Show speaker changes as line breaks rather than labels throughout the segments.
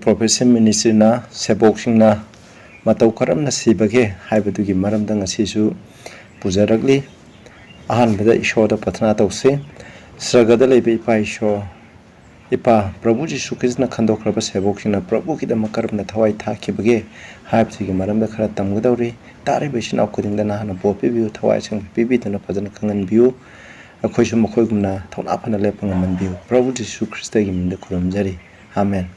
Profession Ministry Seboksingna Matau karamna Shikhibage Haibadugi Maramda ngasisu pujaragli ahanbada ishoda pathana tawse sragada lebe ipa isho ipa Prabhu Jisu Krishna khandokraba Seboksingna Prabhu kidama karamna thawai thakibage haibsigi maramda khara tamgadauri tare besina khudingda nahana bopi biu thawai sang pibi dana phajana khangan biu akhoisu makhoigumna thawna phana lepanga man biu Prabhu Jisu Krishna gi minda khuramjari amen.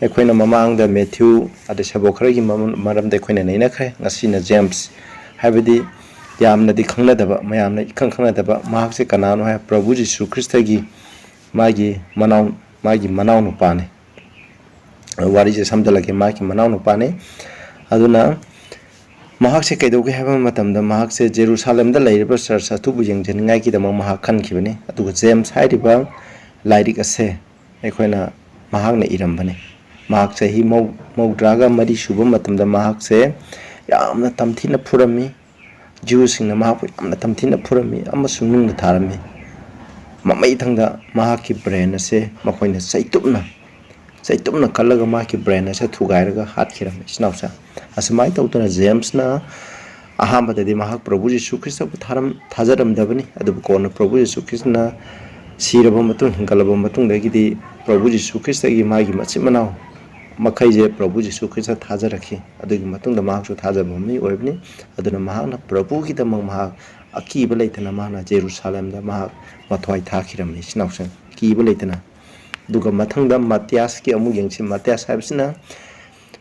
Equina Mamang the Matthew at the Shabokari Madam de Quina Naka, Nasina James, Habidi, Yamna di Kanadaba, Mayamna Kankanadaba, Mahasi Kanano, Prabhu Jisu Christagi, Magi Manau Nupane. What is something like a Maki Manau Nupane? Aduna Mahasi Kedoki have a matam, the Mahase Jerusalem, the labor search, Tubu Yang Naki, the Mahakan Kibani, to James Heidiba, Lidic a say, Equina Mahagna Irambani. Mahak se hi mau draga mari shubha matamda mahak se yamna tamthina phurami Jews-singna mahak yamna tamthina phurami amasung nungna tharami mamai thangda mahak ki brain ase makoina saitupna kallaga mahak ki brain ase thugairaga hatkirami snausa asmai tawtuna James na ahambada di mahak Prabhu Jisu Krishna bu thajaram dabani adu kona Prabhu Jisu Krishna siraba matung hingalaba matung dagidi Prabhu Jisu Krishna gi magi machimanau Makaije Prabhu Jisu Krishna Thajaraki, Adugi Matung the Mahak Thajabami, Webni, Aduna Mahana, Prabhu Kita Mahak, a key belatana Mahana, Jerusalem, the Mahak, Matwai Takiram, Snausen, key belatana. Duga Matanga, Matiaski, Amugin, Matias Habsina,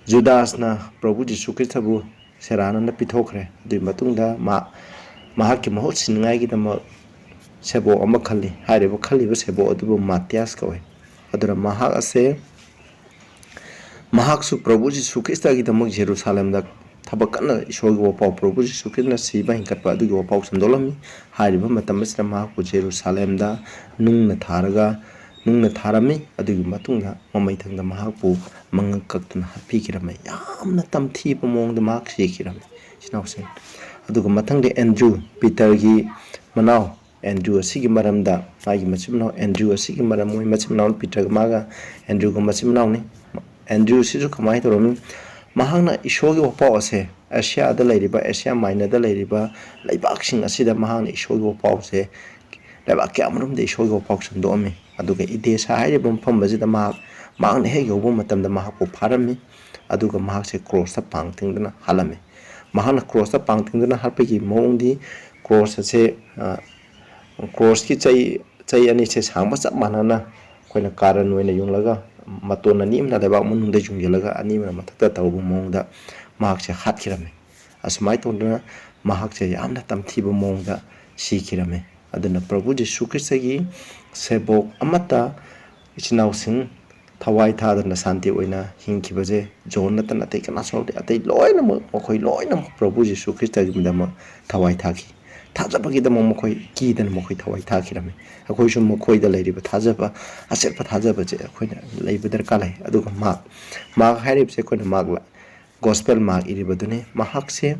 Judasna, Prabhu Jisu Krishna, Serana, the Pitokre, the Matunda, Mahaki Mahotsin, Nagita Sebo Amakali, Haribo Kali was Sebo, Dubu Matiasko, Aduna Mahak say. Mahaksu Prabhu Jisu Krishna gi damak Jerusalem da thabakana ishogi wapau Prabhu Jisu Krishna siba hinkatpa adugi wapau sandolami hariba matam asra mahakpu Jerusalem da nungna tharami adugi matungda mamai thangda mahakpu mangak kaktuna hapikirame yamna tamthiba mongda mahak sikirame sinausen aduga mathangde Andrew Peter gi manau Andrew asigi maramda magi machimnau Andrew asigi maram moi machimnau Peter maga Andrew ga machimnau ni Andrew Sisu Kamai Romi Mahana Ishogi Pause, Asia the lady by Asia Minor the lady by Labaxing Asida Mahana Ishogi Pause, Labakamurum de Ishogi Pox and Domi, Aduga Ides Hidebum Pombazida Mark, Mount Hego Womatam the Mahapo Parami, Aduga Mahase cross the Pangting than Halame. Mahana cross the Pangting than Harpegi Mondi, cross a say cross Kitay and it says Hamas at Manana, when a Karan when a young laga. Matona nim na leba munung de jungjelaga anim na matata tawbu mongda mahak se hatkirame asmai tondna mahak se yamna tamthiba mongda sikirame aduna Prabhu Jisu Krishna gi sebok amata ichinau sing thawai thadana santi oina hingkibaje jonna tan atei kana sawde atei loina mokhoi loina Prabhu Jisu Krishna gi midama thawai thaki Thajabagi the Momokoi, key than Moki Tawai Takirame. A question Mokoi the lady, but Tajaba, I said, but Tajaba, labor the Kale, Aduka Mark Harib Second Magla, Gospel Mark Iribadune, Mahakse,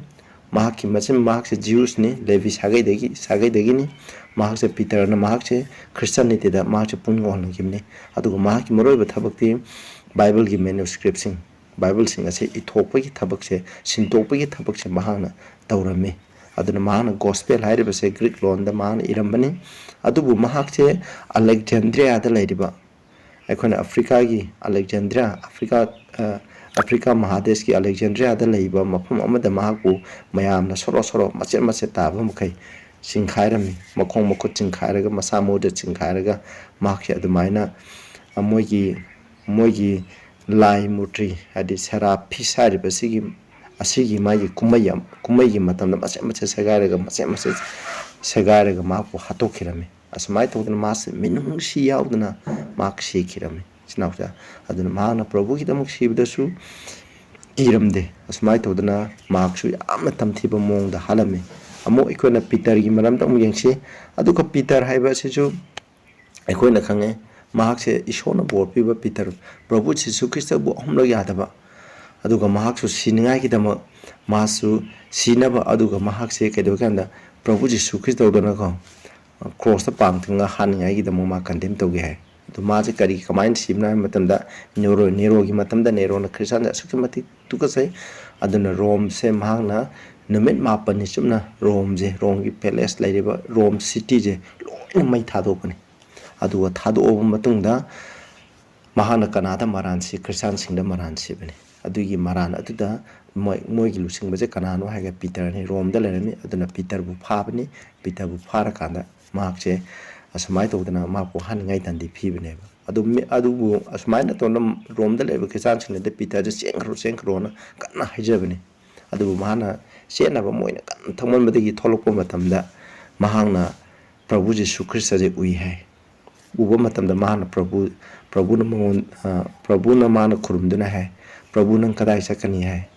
Mahaki Matsim Marks Jews ni, Levis Sagedegini, Mahakse Peter and Mahakse, Christianity that March Pungon Gimni, Aduka Mahaki Moro Tabaki, Bible give manuscripts, Bible sing as it topaki tabakse, Sintopaki tabakse Mahana, Taurame. Aduna Mahana Gospel Hidebase Greek Lon the Man Irambani, Adubu Mahakse, Alexandria the Ladyba. I can Africa Alexandria, Africa Mahadeski, Alexandria the Labor, Mapum the Mahaku, Mayam, Soro, Maceta, Mukai, Sinkairami, Makong Mokutin Kairaga, Masamo the Sinkairaga, Makia the Mina, Mogi, Lai Mutri, Hadis Hera, Pisari Basigi. Asigi Magi Kumayam Matam the Macha Sagaraga Mapu Hatokirame. As my told the master, Minung she outna Mark Shikirame. Snauta, Aduna Mana Probukidam Shib the Su Iramde, as my told the Mark Sui Amatam Tiba Mong the Halame. A more equina Peter Gimaram Yangshi, Aduka Peter Hibasisu, Equina Kange, Mark said, Ishona board people Peter, Probuchi Sukista Homla Yadaba. Aduga Mahaksu Sinai Kitama Masu Sinaba Aduga Mahakse Kedokanda, Prabhu Jisu Krishna Donako, cross the Pang Tunga Hani the Moma condemned to get. ꯑꯗꯨ ꯃꯥꯁꯦ ꯀꯔꯤ ꯀꯃꯥꯏꯅ ꯁꯤꯕꯅꯣ ꯍꯥꯏꯕ ꯃꯇꯝꯗ ꯅꯦꯔꯣꯒꯤ ꯃꯇꯝꯗ ꯅꯦꯔꯣꯅ ꯈ꯭ꯔꯤꯁꯇꯥꯟꯗ ꯑꯁꯨꯛꯀꯤ ꯃꯇꯤꯛ ꯇꯨꯀꯠꯆꯩ ꯑꯗꯨꯅ ꯔꯣꯝꯁꯦ ꯃꯍꯥꯛꯅ ꯅꯨꯃꯤꯠ 9ꯅꯤ ꯆꯨꯞꯅ ꯔꯣꯝꯒꯤ ꯄꯦꯂꯦꯁ ꯂꯩꯔꯤꯕ ꯔꯣꯝ ꯁꯤꯇꯤꯁꯦ ꯂꯣꯏꯅ ꯃꯩ ꯊꯥꯗꯣꯛꯄꯅꯤ ꯑꯗꯨꯒ ꯊꯥꯗꯣꯛꯑꯕ ꯃꯇꯨꯡꯗ ꯃꯍꯥꯛꯅ ꯀꯅꯥꯗ ꯃꯔꯥꯟꯁꯤ ꯈ꯭ꯔꯤꯁꯇꯥꯟꯁꯤꯡꯗ ꯃꯔꯥꯟ ꯁꯤꯕꯅꯤ ꯑꯗꯨꯒꯤ ꯃꯔꯥꯟ ꯑꯗꯨꯗ ꯃꯣꯏꯒꯤ ꯂꯨꯆꯤꯡꯕꯁꯦ ꯀꯅꯥꯅꯣ ꯍꯥꯏꯔꯒ ꯄꯤꯇꯔꯅꯤ ꯔꯣꯝꯗ ꯂꯩꯔꯝꯃꯤ ꯑꯗꯨꯅ ꯄꯤꯇꯔꯕꯨ ꯐꯥꯕꯅꯤ ꯄꯤꯇꯔꯕꯨ ꯐꯥꯔꯀꯥꯟꯗ ꯃꯍꯥꯛꯁꯦ ꯑꯁꯨꯃꯥꯏꯅ ꯇꯧꯗꯅ ꯃꯍꯥꯛꯄꯨ ꯍꯥꯠꯅꯤꯡꯉꯥꯏ ꯗꯟꯗꯤ ꯄꯤꯕꯅꯦꯕ ꯑꯗꯨꯕꯨ ꯑꯁꯨꯃꯥꯏꯅ ꯇꯧꯅ ꯔꯣꯝꯗ ꯂꯩꯕ ꯈ꯭ꯔꯤꯁꯇꯥꯟꯁꯤꯡꯅꯗꯤ ꯄꯤꯇꯔꯁꯦ ꯆꯦꯟꯈ꯭ꯔꯣꯅ ꯀꯟꯅ ꯍꯥꯏꯖꯕꯅꯤ ꯑꯗꯨꯕꯨ ꯃꯍꯥꯛꯅ ꯆꯦꯟꯅꯕ ꯃꯣꯏꯅ ꯀꯟꯅ ꯊꯧꯃꯟꯕꯗꯒꯤ ꯊꯣꯛꯂꯛꯄ ꯃꯇꯝꯗ ꯃꯍꯥꯛꯅ ꯄ꯭ꯔꯚꯨ ꯖꯤꯁꯨ ꯈ꯭ꯔꯤꯁꯇꯁꯦ ꯎꯏ ꯍꯥꯏ ꯎꯕ ꯃꯇꯝꯗ ꯃꯍꯥꯛꯅ ꯄ꯭ꯔꯚꯨꯅ ꯃꯥꯅ ꯈꯨꯔꯨꯝꯗꯨꯅ ꯍꯥꯏ ꯄ꯭ꯔꯚꯨ ꯅꯪ ꯀꯗꯥꯏ ꯆꯠꯀꯅꯤ ꯍꯥꯏ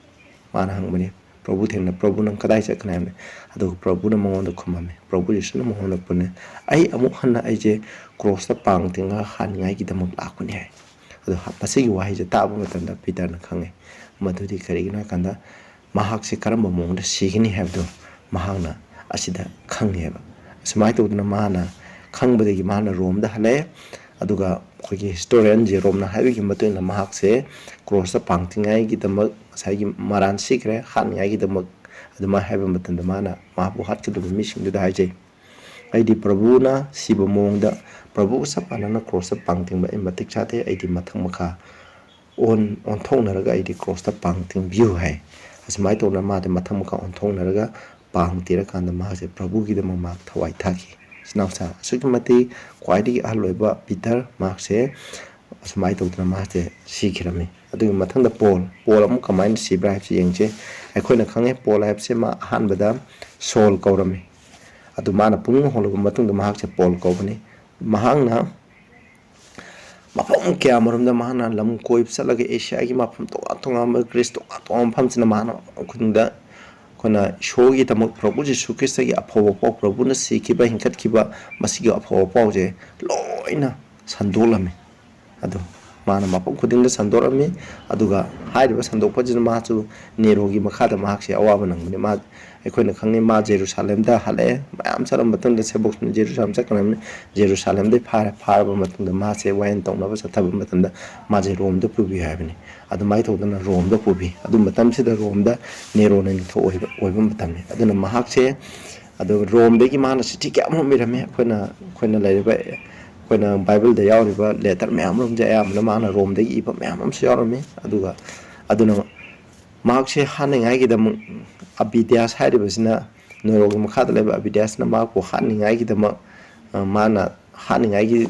ꯃꯥꯅ ꯍꯪꯕꯅꯤ ꯄ꯭ꯔꯚꯨ ꯊꯦꯡꯅ ꯄ꯭ꯔꯚꯨ ꯅꯪ ꯀꯗꯥꯏ ꯆꯠꯀꯅꯤ ꯍꯥꯏꯕꯅꯤ ꯑꯗꯨꯒ ꯄ꯭ꯔꯚꯨꯅ ꯃꯉꯣꯟꯗ ꯈꯨꯝꯃꯝꯃꯤ ꯄ꯭ꯔꯚꯨ ꯖꯤꯁꯨꯅ ꯃꯉꯣꯟꯗ ꯄꯨꯟꯅ ꯑꯩ ꯑꯃꯨꯛ ꯍꯟꯅ ꯑꯩꯁꯦ ꯀ꯭ꯔꯣꯁꯇ ꯄꯥꯡ ꯇꯤꯡꯉꯒ ꯍꯥꯠꯅꯤꯡꯉꯥꯏꯒꯤꯗꯃꯛ ꯂꯥꯛꯄꯅꯤ ꯍꯥꯏ ꯑꯗꯣ ꯃꯁꯤꯒꯤ ꯋꯥꯍꯩꯁꯦ ꯇꯥꯕ ꯃꯇꯝꯗ ꯄꯤꯇꯔꯅ ꯈꯪꯉꯦ ꯃꯗꯨꯗꯤ ꯀꯔꯤꯒꯤꯅꯣ ꯍꯥꯏꯀꯥꯟꯗ ꯃꯍꯥꯛꯁꯦ ꯀꯔꯝꯕ ꯃꯑꯣꯡꯗ ꯁꯤꯒꯅꯤ ꯍꯥꯏꯕꯗꯣ ꯃꯍꯥꯛꯅ ꯑꯁꯤꯗ ꯈꯪꯉꯦꯕ ꯑꯁꯨꯃꯥꯏꯅ ꯇꯧꯗꯅ ꯃꯥꯅ ꯈꯪꯕꯗꯒꯤ ꯃꯥꯅ ꯔꯣꯝꯗ ꯍꯜꯂꯛꯑꯦ ꯑꯗꯨꯒ ꯑꯩꯈꯣꯏꯒꯤ ꯍꯤꯁꯇꯣꯔꯤꯌꯟ ꯖꯦꯔꯣꯝꯅ ꯍꯥꯏꯕꯒꯤ ꯃꯇꯨꯡ ꯏꯟꯅ ꯃꯍꯥꯛꯁꯦ ꯀ꯭ꯔꯣꯁꯇ ꯄꯥꯡꯇꯤꯉꯥꯏꯒꯤꯗꯃꯛ ꯉꯁꯥꯏꯒꯤ ꯃꯔꯥꯟ ꯁꯤꯈ꯭ꯔꯦ ꯍꯥꯠꯅꯤꯡꯉꯥꯏꯒꯤꯗꯃꯛ ꯑꯗꯨꯃꯥꯏꯅ ꯍꯥꯏꯕ ꯃꯇꯝꯗ ꯃꯥꯅ ꯃꯍꯥꯛꯄꯨ ꯍꯥꯠꯀꯗꯕ ꯃꯤꯁꯤꯡꯗꯨꯗ ꯍꯥꯏꯖꯩ ꯑꯩꯗꯤ ꯄ꯭ꯔꯚꯨꯅ ꯁꯤꯕ ꯃꯑꯣꯡꯗ ꯄ꯭ꯔꯚꯨꯒ ꯆꯞ ꯃꯥꯟꯅꯅ ꯀ꯭ꯔꯣꯁꯇ ꯄꯥꯡꯇꯤꯡꯕ ꯑꯩ ꯃꯇꯤꯛ ꯆꯥꯗꯦ ꯑꯩꯗꯤ ꯃꯊꯪ ꯃꯈꯥ ꯑꯣꯟꯊꯣꯛꯅꯔꯒ ꯑꯩꯗꯤ ꯀ꯭ꯔꯣꯁꯇ ꯄꯥꯡ ꯇꯤꯡꯕꯤꯌꯨ ꯍꯥꯏ ꯑꯁꯨꯃꯥꯏꯅ ꯇꯧꯗꯅ ꯃꯥꯗꯤ ꯃꯊꯪ ꯃꯈꯥ ꯑꯣꯟꯊꯣꯛꯅꯔꯒ ꯄꯥꯡ ꯇꯤꯔꯀꯥꯟꯗ ꯃꯥꯁꯦ ꯄ꯭ꯔꯚꯨꯒꯤꯗꯃꯛ ꯃꯍꯥꯛ ꯊꯋꯥꯏ ꯊꯥꯈꯤ ꯏꯆꯤꯟꯅꯥꯎꯆꯥ ꯑꯁꯨꯛꯀꯤ ꯃꯇꯤꯛ ꯈ꯭ꯋꯥꯏꯗꯒꯤ ꯑꯍꯜ ꯑꯣꯏꯕ ꯄꯤꯇꯔ ꯃꯍꯥꯛꯁꯦ ꯑꯁꯨꯃꯥꯏꯅ ꯇꯧꯗꯅ ꯃꯥꯁꯦ ꯁꯤꯈꯤꯔꯝꯃꯤ ꯑꯗꯨꯒꯤ ꯃꯊꯪꯗ ꯄꯣꯜ ꯑꯃꯨꯛ ꯀꯃꯥꯏꯅ ꯁꯤꯕ꯭ꯔꯥ ꯍꯥꯏꯕꯁꯤ ꯌꯦꯡꯁꯦ ꯑꯩꯈꯣꯏꯅ ꯈꯪꯉꯦ ꯄꯣꯜ ꯍꯥꯏꯕꯁꯦ ꯃꯥ ꯑꯍꯥꯟꯕꯗ ꯁꯣꯜ ꯀꯧꯔꯝꯃꯤ ꯑꯗꯨ ꯃꯥꯅ ꯄꯨꯡ ꯍꯣꯡꯂꯕ ꯃꯇꯨꯡꯗ ꯃꯍꯥꯛꯁꯦ ꯄꯣꯜ ꯀꯧꯕꯅꯤ ꯃꯍꯥꯛꯅ ꯃꯐꯝ ꯀꯌꯥ ꯃꯔꯣꯝꯗ ꯃꯍꯥꯛꯅ ꯂꯝ ꯀꯣꯏꯕ ꯆꯠꯂꯒ ꯑꯦꯁꯤꯌꯥꯒꯤ ꯃꯐꯝ ꯇꯣꯉꯥꯟ ꯇꯣꯉꯥꯟꯕ ꯒ꯭ꯔꯤꯁ ꯇꯣꯉꯥꯟ ꯇꯣꯉꯥꯟꯕ ꯃꯐꯝꯁꯤꯅ ꯃꯍꯥꯛꯅ ꯃꯐꯝ ꯈꯨꯗꯤꯡꯗ ꯑꯩꯈꯣꯏꯅ ꯏꯁꯣꯔꯒꯤꯗꯃꯛ ꯄ꯭ꯔꯚꯨ ꯖꯤꯁꯨ ꯈ꯭ꯔꯤꯁꯇꯒꯤ ꯑꯐꯕ ꯄꯥꯎ ꯄ꯭ꯔꯚꯨꯅ ꯁꯤꯈꯤꯕ ꯍꯤꯡꯀꯠꯈꯤꯕ ꯃꯁꯤꯒꯤ ꯑꯐꯕ ꯄꯥꯎꯁꯦ ꯂꯣꯏꯅ ꯁꯟꯗꯣꯛꯂꯝꯃꯤ ꯑꯗꯣ ꯃꯥꯅ ꯃꯐꯝ ꯈꯨꯗꯤꯡꯗ ꯁꯟꯗꯣꯛꯂꯝꯃꯤ ꯑꯗꯨꯒ ꯍꯥꯏꯔꯤꯕ ꯁꯟꯗꯣꯛꯄꯁꯤꯅ ꯃꯥꯁꯨ ꯅꯦꯔꯣꯒꯤ ꯃꯈꯥꯗ ꯃꯍꯥꯛꯁꯦ ꯑꯋꯥꯕ ꯅꯪꯕꯅꯤ ꯑꯩꯈꯣꯏꯅ ꯈꯪꯉꯤ ꯃꯥ ꯖꯦꯔꯨꯁꯥꯂꯦꯝꯗ ꯍꯜꯂꯛꯑꯦ ꯃꯌꯥꯝ ꯆꯠꯂꯕ ꯃꯇꯨꯡꯗ ꯁꯦꯕꯣꯛꯁꯤꯅ ꯖꯦꯔꯨꯁꯥꯂꯦꯝ ꯆꯠꯀꯅꯕꯅꯤ ꯖꯦꯔꯨꯁꯥꯂꯦꯝꯗꯒꯤ ꯐꯥꯔꯕ ꯃꯇꯨꯡꯗ ꯃꯥꯁꯦ ꯋꯥꯌꯦꯜ ꯇꯧꯅꯕ ꯆꯠꯊꯕ ꯃꯇꯝꯗ ꯃꯥꯁꯦ ꯔꯣꯝꯗ ꯄꯨꯕꯤꯌꯨ ꯍꯥꯏꯕꯅꯤ ꯑꯗꯨꯃꯥꯏꯅ ꯇꯧꯗꯅ ꯔꯣꯝꯗ ꯄꯨꯕꯤ ꯑꯗꯨ ꯃꯇꯝꯁꯤꯗ ꯔꯣꯝꯗ ꯅꯦꯔꯣꯅ ꯅꯤꯡꯊꯧ ꯑꯣꯏꯕ ꯃꯇꯝꯅꯤ ꯑꯗꯨꯅ ꯃꯍꯥꯛꯁꯦ ꯑꯗꯨꯒ ꯔꯣꯝꯗꯒꯤ ꯃꯥꯅ ꯆꯤꯊꯤ ꯀꯌꯥꯃꯔꯨꯝ ꯏꯔꯝꯃꯤ ꯑꯩꯈꯣꯏꯅ ꯂꯩꯔꯤꯕ ꯑꯩꯈꯣꯏꯅ ꯕꯥꯏꯕꯜꯗ ꯌꯥꯎꯔꯤꯕ ꯂꯦꯇꯔ ꯃꯌꯥꯝ ꯑꯃꯁꯦ ꯑꯌꯥꯝꯕꯅ ꯃꯥꯅ ꯔꯣꯝꯗꯒꯤ ꯏꯕ ꯃꯌꯥꯝ ꯑꯃꯁꯨ ꯌꯥꯎꯔꯝꯃꯤ ꯑꯗꯨꯅ ꯃꯍꯥꯛꯁꯦ ꯍꯥꯠꯅꯤꯡꯉꯥꯏꯒꯤꯗꯃꯛ ꯑꯕꯤꯗ꯭ꯌꯥꯁ ꯍꯥꯏꯔꯤꯕꯁꯤꯅ ꯅꯦꯔꯣꯒꯤ ꯃꯈꯥꯗ ꯂꯩꯕ ꯑꯕꯤꯗ꯭ꯌꯥꯁꯅ ꯃꯍꯥꯛꯄꯨ ꯍꯥꯠꯅꯤꯡꯉꯥꯏꯒꯤꯗꯃꯛ ꯃꯥꯅ ꯍꯥꯠꯅꯤꯡꯉꯥꯏꯒꯤ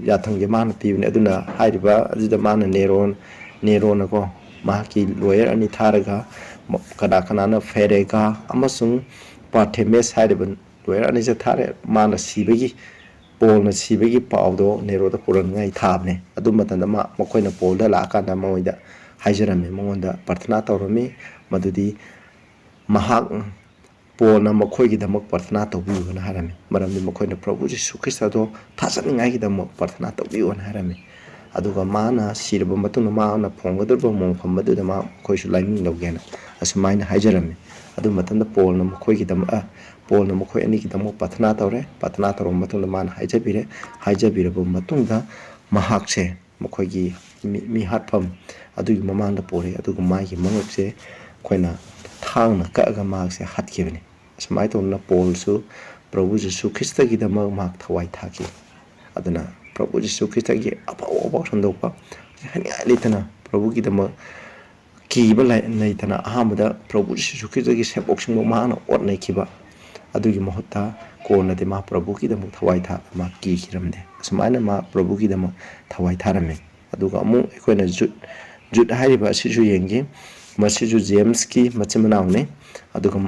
ꯌꯥꯊꯪꯁꯦ ꯃꯥꯅ ꯄꯤꯕꯅꯤ ꯑꯗꯨꯅ ꯍꯥꯏꯔꯤꯕ ꯑꯗꯨꯗ ꯃꯥꯅ ꯅꯦꯔꯣꯅꯀꯣ ꯃꯍꯥꯛꯀꯤ ꯂꯣꯌꯔ ꯑꯅꯤ ꯊꯥꯔꯒ ꯀꯅꯥꯅ ꯐꯦꯔꯦꯒꯥ ꯑꯃꯁꯨꯡ ꯄꯥꯔꯊꯦꯃꯦꯁ ꯍꯥꯏꯔꯤꯕ ꯂꯣꯌꯔ ꯑꯅꯤꯁꯦ ꯊꯥꯔꯦ ꯃꯥꯅ ꯄꯣꯜꯅ ꯁꯤꯕꯒꯤ ꯄꯥꯎꯗꯣ ꯅꯦꯔꯣꯗ ꯄꯨꯔꯛꯅꯤꯉꯥꯏ ꯊꯥꯕꯅꯦ ꯑꯗꯨ ꯃꯇꯝꯗ ꯃꯈꯣꯏꯅ ꯄꯣꯜꯗ ꯂꯥꯛꯑꯀꯥꯟꯗ ꯃꯉꯣꯟꯗ ꯍꯥꯏꯖꯔꯝꯃꯤ ꯃꯉꯣꯟꯗ ꯄ꯭ꯔꯊꯅꯥ ꯇꯧꯔꯝꯃꯤ ꯃꯗꯨꯗꯤ ꯄꯣꯜꯅ ꯃꯈꯣꯏꯒꯤꯗꯃꯛ ꯄ꯭ꯔꯊꯅꯥ ꯇꯧꯕꯤꯌꯨꯅ ꯍꯥꯏꯔꯝꯃꯤ ꯃꯔꯝꯗꯤ ꯃꯈꯣꯏꯅ ꯄ꯭ꯔꯚꯨ ꯖꯤꯁꯨ ꯈ꯭ꯔꯤꯁꯇꯗꯣ ꯊꯥꯖꯅꯤꯡꯉꯥꯏꯒꯤꯗꯃꯛ ꯄ꯭ꯔꯊꯅꯥ ꯇꯧꯕꯤꯌꯨꯅ ꯍꯥꯏꯔꯝꯃꯤ ꯑꯗꯨꯒ ꯃꯥꯅ ꯁꯤꯔꯕ ꯃꯇꯨꯡꯗ ꯃꯥꯅ ꯐꯣꯡꯒꯗꯧꯔꯤꯕ ꯃꯣꯡꯐꯝ ꯑꯗꯨꯗ ꯃꯈꯣꯏꯁꯨ ꯂꯥꯏꯃꯤꯡ ꯂꯧꯒꯦꯅ ꯑꯁꯨꯃꯥꯏꯅ ꯍꯥꯏꯖꯔꯝꯃꯤ ꯑꯗꯨ ꯃꯇꯝꯗ ꯄꯣꯜꯅ ꯃꯈꯣꯏ ꯑꯅꯤꯒꯤꯗꯃꯛ ꯄ꯭ꯔꯊꯅꯥ ꯇꯧꯔꯦ ꯄ꯭ꯔꯊꯅꯥ ꯇꯧꯔꯕ ꯃꯇꯨꯡꯗ ꯃꯥꯅ ꯍꯥꯏꯖꯕꯤꯔꯕ ꯃꯇꯨꯡꯗ ꯃꯍꯥꯛꯁꯦ ꯃꯈꯣꯏꯒꯤ ꯃꯤ ꯍꯥꯠꯐꯝ ꯑꯗꯨꯒꯤ ꯃꯃꯥꯡꯗ ꯄꯣꯔꯦ ꯑꯗꯨꯒ ꯃꯥꯒꯤ ꯃꯉꯛꯁꯦ ꯑꯩꯈꯣꯏꯅ ꯊꯥꯡꯅ ꯀꯛꯑꯒ ꯃꯍꯥꯛꯁꯦ ꯍꯥꯠꯈꯤꯕꯅꯤ ꯑꯁꯨꯃꯥꯏꯅ ꯇꯧꯗꯅ ꯄꯣꯜꯁꯨ ꯄ꯭ꯔꯚꯨ ꯖꯤꯁꯨ ꯈ꯭ꯔꯤꯁꯇꯒꯤꯗꯃꯛ ꯃꯍꯥꯛ ꯊꯋꯥꯏ ꯊꯥꯈꯤ ꯑꯗꯨꯅ ꯄ꯭ꯔꯚꯨ ꯖꯤꯁꯨ ꯈ꯭ꯔꯤꯁꯇꯒꯤ ꯑꯐꯥꯎ ꯁꯟꯗꯣꯛꯄ ꯍꯥꯏꯅꯤꯡꯉꯥꯏ ꯂꯩꯇꯅ ꯄ꯭ꯔꯚꯨꯒꯤꯗꯃꯛ ꯀꯤꯕ ꯂꯩꯇꯅ ꯑꯍꯥꯟꯕꯗ ꯄ꯭ꯔꯚꯨ ꯖꯤꯁꯨ ꯈ꯭ꯔꯤꯁꯇꯒꯤ ꯁꯦꯕꯣꯛꯁꯤꯡꯕꯨ ꯃꯍꯥꯛꯅ ꯑꯣꯠ ꯅꯩꯈꯤꯕ ꯑꯗꯨꯒꯤ ꯃꯍꯨꯠꯇ ꯀꯣꯟꯅꯗꯤ ꯃꯥ ꯄ꯭ꯔꯚꯨꯒꯤꯗꯃꯛ ꯊꯋꯥꯏ ꯊꯥꯕ ꯃꯥ ꯀꯤꯈꯤꯔꯝꯗꯦ ꯑꯁꯨꯃꯥꯏꯅ ꯃꯥ ꯄ꯭ꯔꯚꯨꯒꯤꯗꯃꯛ ꯊꯋꯥꯏ ꯊꯥꯔꯝꯃꯤ ꯑꯗꯨꯒ ꯑꯃꯨꯛ ꯑꯩꯈꯣꯏꯅ ꯖꯨꯠ ꯍꯥꯏꯔꯤꯕ ꯑꯁꯤꯁꯨ ꯌꯦꯡꯈꯤ ꯃꯁꯤꯁꯨ ꯖꯦꯝꯁꯀꯤ ꯃꯆꯤꯟ ꯃꯅꯥꯎꯅꯤ ꯑꯗꯨꯒ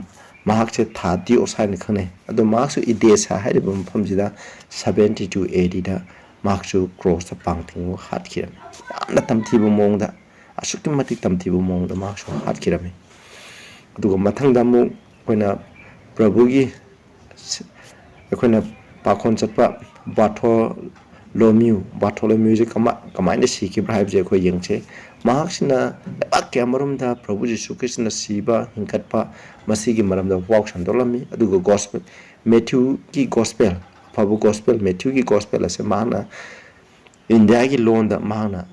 ꯃꯍꯥꯛꯁꯦ ꯊꯥꯗꯤꯑꯣꯁ ꯍꯥꯏꯅ ꯈꯪꯅꯩ ꯑꯗꯣ ꯃꯍꯥꯛꯁꯨ ꯏꯗꯦꯁꯥ ꯍꯥꯏꯔꯤꯕ ꯃꯐꯝꯁꯤꯗ 72 ADꯗ ꯃꯍꯥꯛꯁꯨ ꯀ꯭ꯔꯣꯁꯇ ꯄꯥꯡꯇꯤꯡꯉꯒ ꯍꯥꯠꯈꯤꯔꯝꯃꯤ ꯌꯥꯝꯅ ꯇꯝꯊꯤꯕ ꯃꯑꯣꯡꯗ ꯑꯁꯨꯛꯀꯤ ꯃꯇꯤꯛ ꯇꯝꯊꯤꯕ ꯃꯑꯣꯡꯗ ꯃꯍꯥꯛꯁꯨ ꯍꯥꯠꯈꯤꯔꯝꯃꯤ ꯑꯗꯨꯒ ꯃꯊꯪꯗ ꯑꯃꯨꯛ ꯑꯩꯈꯣꯏꯅ ꯄ꯭ꯔꯚꯨꯒꯤ ꯑꯩꯈꯣꯏꯅ ꯄꯥꯈꯣꯟ ꯆꯠꯄ ꯕꯥꯔꯊꯣꯂꯣꯃ꯭ꯌꯨꯁꯦ ꯀꯃꯥꯏꯅ ꯁꯤꯈꯤꯕ꯭ꯔꯥ ꯍꯥꯏꯕꯁꯦ ꯑꯩꯈꯣꯏ ꯌꯦꯡꯁꯦ ꯃꯍꯥꯛꯁꯤꯅ ꯂꯩꯕꯥꯛ ꯀꯌꯥ ꯃꯔꯣꯝꯗ ꯄ꯭ꯔꯚꯨ ꯖꯤꯁꯨ ꯈ꯭ꯔꯤꯁꯇꯅ ꯁꯤꯕ ꯍꯤꯡꯀꯠꯄ ꯃꯁꯤꯒꯤ ꯃꯔꯝꯗ ꯄꯥꯎ ꯁꯟꯗꯣꯛꯂꯝꯃꯤ ꯑꯗꯨꯒ ꯃꯦꯊ꯭ꯌꯨꯒꯤ ꯒꯣꯁꯄꯦꯜ ꯑꯐꯕ ꯒꯣꯁꯄꯦꯜ ꯃꯦꯊ꯭ꯌꯨꯒꯤ ꯒꯣꯁꯄꯦꯜ ꯑꯁꯦ ꯃꯍꯥꯛꯅ India ki loan da mahana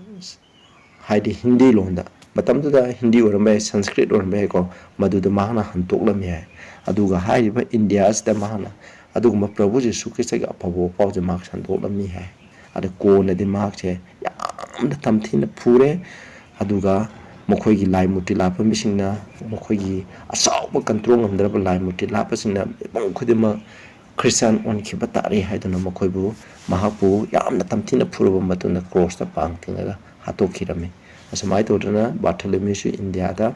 haidi Hindi loan da matamduda Hindi orambe Sanskrit orambe ko maduda mahana hantoklam hai aduga hairiba India asda mahana aduguma Prabhu Jesu Christ ga apabo pause mak hantoklam hai ada ko na di mak che yamda tamthina phure aduga mokhoi gi lai muti la pamisingna mokhoi gi asawba control ngamdra lai muti la pasingna bang khudima Christian on kibatari haiduna mokhoi bu mahapu yamna tamthina phuruba matuna cross ta pang tinga hato kirami asamai to dana Bartholomew India da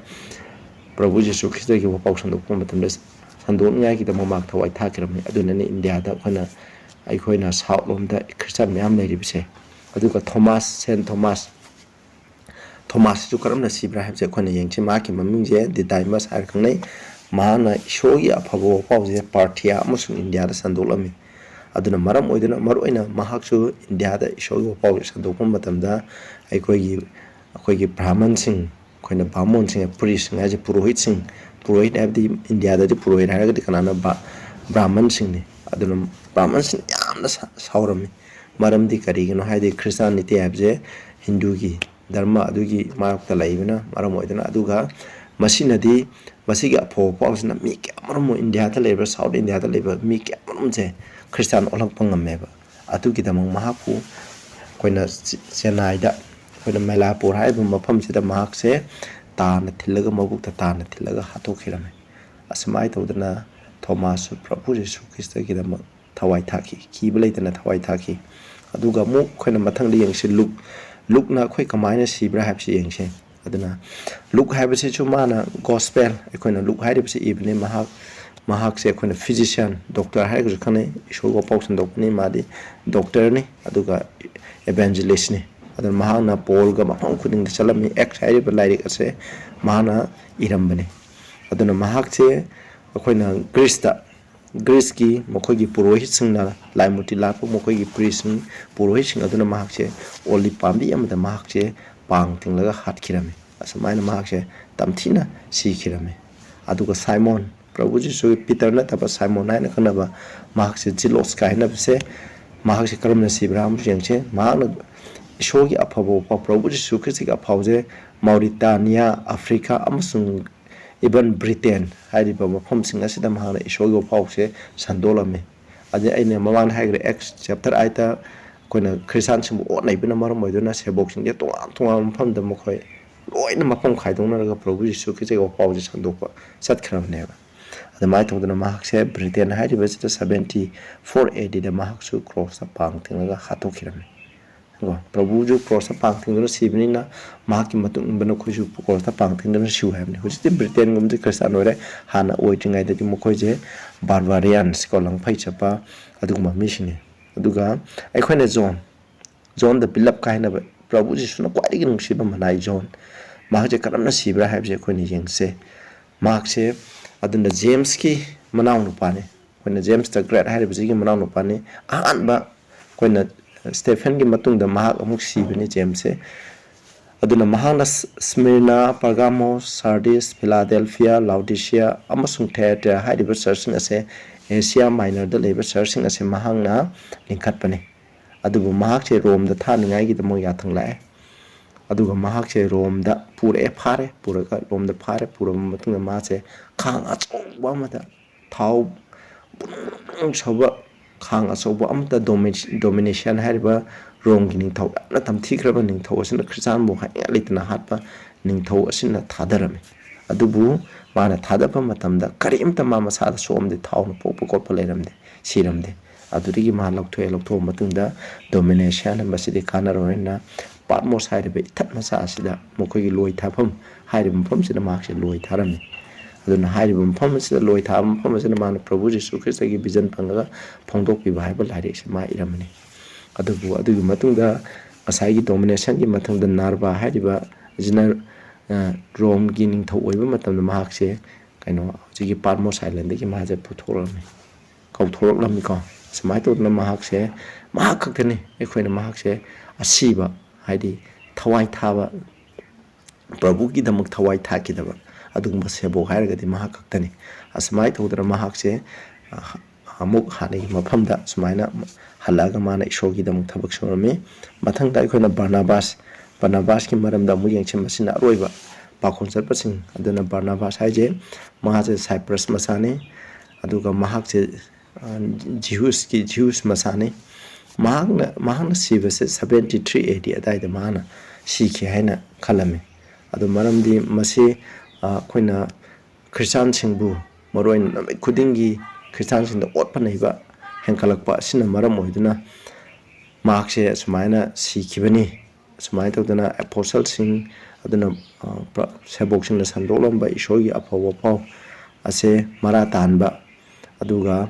Prabhu Jesu Christ gi pau sandok matam des sandok ngai ki da mamak thawai tha kirami aduna ne India da khona aikoina south lom da Christian myam lai ribse aduga Saint Thomas ju karamna sibra habse khona yengchi ma ki maming je the Dimas har khangnai mahana shogi aphago pause parthia amusung India da sandolami aduna maram oiduna maroina mahaksu India da shogi pause sandokam matamda aikogi Brahman sing khoina Bamon sing priest ngaje purohit abdi India da purohit haraga di kanana Brahman sing ni aduna Brahman sing yamna saurami maram di karigino haide Christianity abje Hindu gi dharma adugi mayokta laibina maram oiduna aduga masinadi masigi apho pausna mi kamaram India ta labor South India ta labor mi kamaram je Christian olak pangameba adugi damang mahapu koina Chennai da koina Manipur haibu mafam sida mahak se tana thilaga mabukta tana thilaga hatokhirame asmai tawdana Thomas Prabhu Jesu Christ gi dam thawai thaki kibalai-tana thawai thaki aduga mu koina mathang di yengse Luke na khoi kamaina sibra habsi yengse aduna Luke habse chumana gospel ekoina Luke haibse ibne mahak se ekoina physician doctor haigu khane ishogo pausan dokni madi doctor ni aduga evangelist ni aduna mahana Paul ga mafam khuding da salami ex haiba lairik ase mahana irambane aduna mahak se ekoina Greece ki mokhoi gi purohit singna laimuti lapu mokhoi gi priest purohit sing aduna mahak se oli pambi amada mahak se pang tinglaga hat khirame asamaina mahak se tamthina si khirame aduga Simon Prabhu Jesu Peter na tapa Simon na kanaba mahak se jilos kai na se mahak se karamna sibram jengche mahak shogi aphabo Prabhu Jesu Christ ga phause Mauritania Africa amasung even Britain haiba mafam sing asida mahana ishogi phause sandolame ade aine maman haigre Acts chapter 8 ta koina Christian sim o naibina maram moiduna sebok sing de tonga mafam da mokhoi loina mafam khaidongna raga Prabhu Jesu Christ ga phause sandokpa satkram neba ade mai tongdana mahak se Britain haiba sita 74 AD da mahak su cross ta pang tinga hatokhirame Prabhu ju cross pang thingna sibnina mahaki matung bana khoju cross pang thingna siu habni hujiti Britain gum de Christian ore hana oitingai da mokhoi je barbarians ko lang phai chapa aduguma misini aduga aikhoina John the Beloved kaina Prabhu Jesu na kwai gi nungsiba manai John mahak je karamna sibra habje khoini yengse mahak se adunda James ki manau nu pane khoina James the Great haiba ji gi manau nu pane anba khoina Stephen gi matung da mahak amuk sibini James se aduna mahana Smyrna Pergamos Sardis Philadelphia Laodicea amasung Thyatira haiba churching ase Asia Minor da labor churching ase mahangna lingkhat pane adubu mahak che Rome da thaningai gi damo yathang lae aduga mahak che Rome da pure puraga Rome da pura matung da ma che khang achwa mata thau soba khang asoba amta domination hariba rong ning thau na tam thikraba ning thau asina Christian bo ha litna hatpa ning thau asina thadarame adubu mana thadapa matamda karimta mama sa somde thau no popo korpa leramde siramde adurigi ma loktho matungda domination masidi kana roina patmos hariba ithat masa asida mokhoi loi thapam hariba pham sida makse loi tharame aduna haiba mafam sida loi tha mafam sida mana Prabhu Jesu Christ gi vision pangaga phongdok pi bible lari se ma iramani adugi matungda asai gi domination gi matungda narba haiba jina Rome gi ning thau oiba matamda mahak se kaino jigi Patmos island gi ma je puthorami kauthorlami ko samai to na mahak se mahak khakthani ekhoina mahak se asiba haidi thawai thaba Prabhu gi damak thawai thaki daba adugma sebo hairagadi mahak kaktani asmai thodra mahak se amuk hanagi mafamda sumaina halaga mana ishogidamuk thabak surami mathangda aikoina Barnabas ki maramda amu yengchim masina aroiba Pakhonchatpasing aduna Barnabas haije mahase Cyprus masane aduga mahakse Jews masane mahakna sibase 73 AD adaida mahana sikhi haina khalame adu maramdi masi koina Christian singbu maroin khudingi Christian sing da otpa naiba henkalakpa asina maram oiduna mahakse sumaina sikhibani sumaina tawdana apostle sing aduna sebok sing na sandolamba ishogi apawa pau ase mara tanba aduga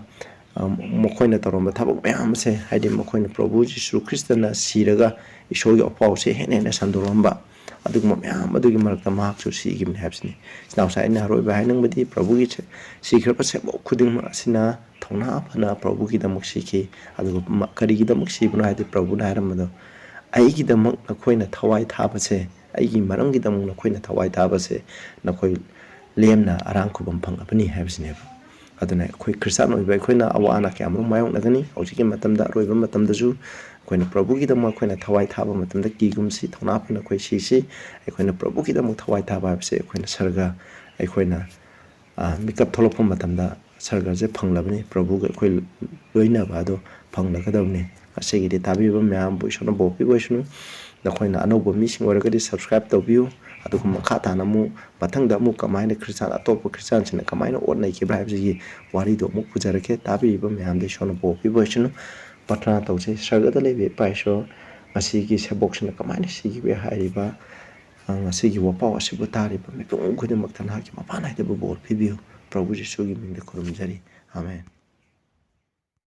mokoina taromba thabak mayam se haidi mokoina Prabhu Jisu Kristana siraga ishogi apaw se hene sandolamba adugma mayam adugi marakta mahaksu sigim habsni snausa ina roiba hainang badi Prabhu gi sikhirpa sebok khuding asina thona phana Prabhu gi damak sikhi aduga kari gi damak sibuna haidi Prabhu na haramado ai gi damak nakoina thawai thabase ai gi maram gi damak nakoina thawai thabase nakoi lemna arang khubam phangapani habsneba aduna khoi Christian oiba khoina awana kyamro mayong nagani hojiki matamda roiba matamdaju khoina Prabhu gi damak khoina thawai thaba matamda kigumsi thona phana khoi sisi khoina Prabhu gi damak thawai thaba habse khoina sarga khoina mikap tholopam matamda sarga je phanglabani Prabhu ga khoi loina ba do phanglagadawni asegi de tabiba myam boisona bopi boisunu nakhoina anobo mising oragadi subscribe tawbiu aduga makha tanamu mathangda amu kamaina Christian atop Christian sina kamaina onai ke bhaibji wari do mu pujarake tabiba myam de shona bopi boisunu patna tawse sargada lebe paisho asigi sebok sina kamaina sigi be hariba asigi wapaw asibu tariba mipung khudin maktan haki mapana de bol pibiu Prabhu Jisu gi mingde kurumjari amen.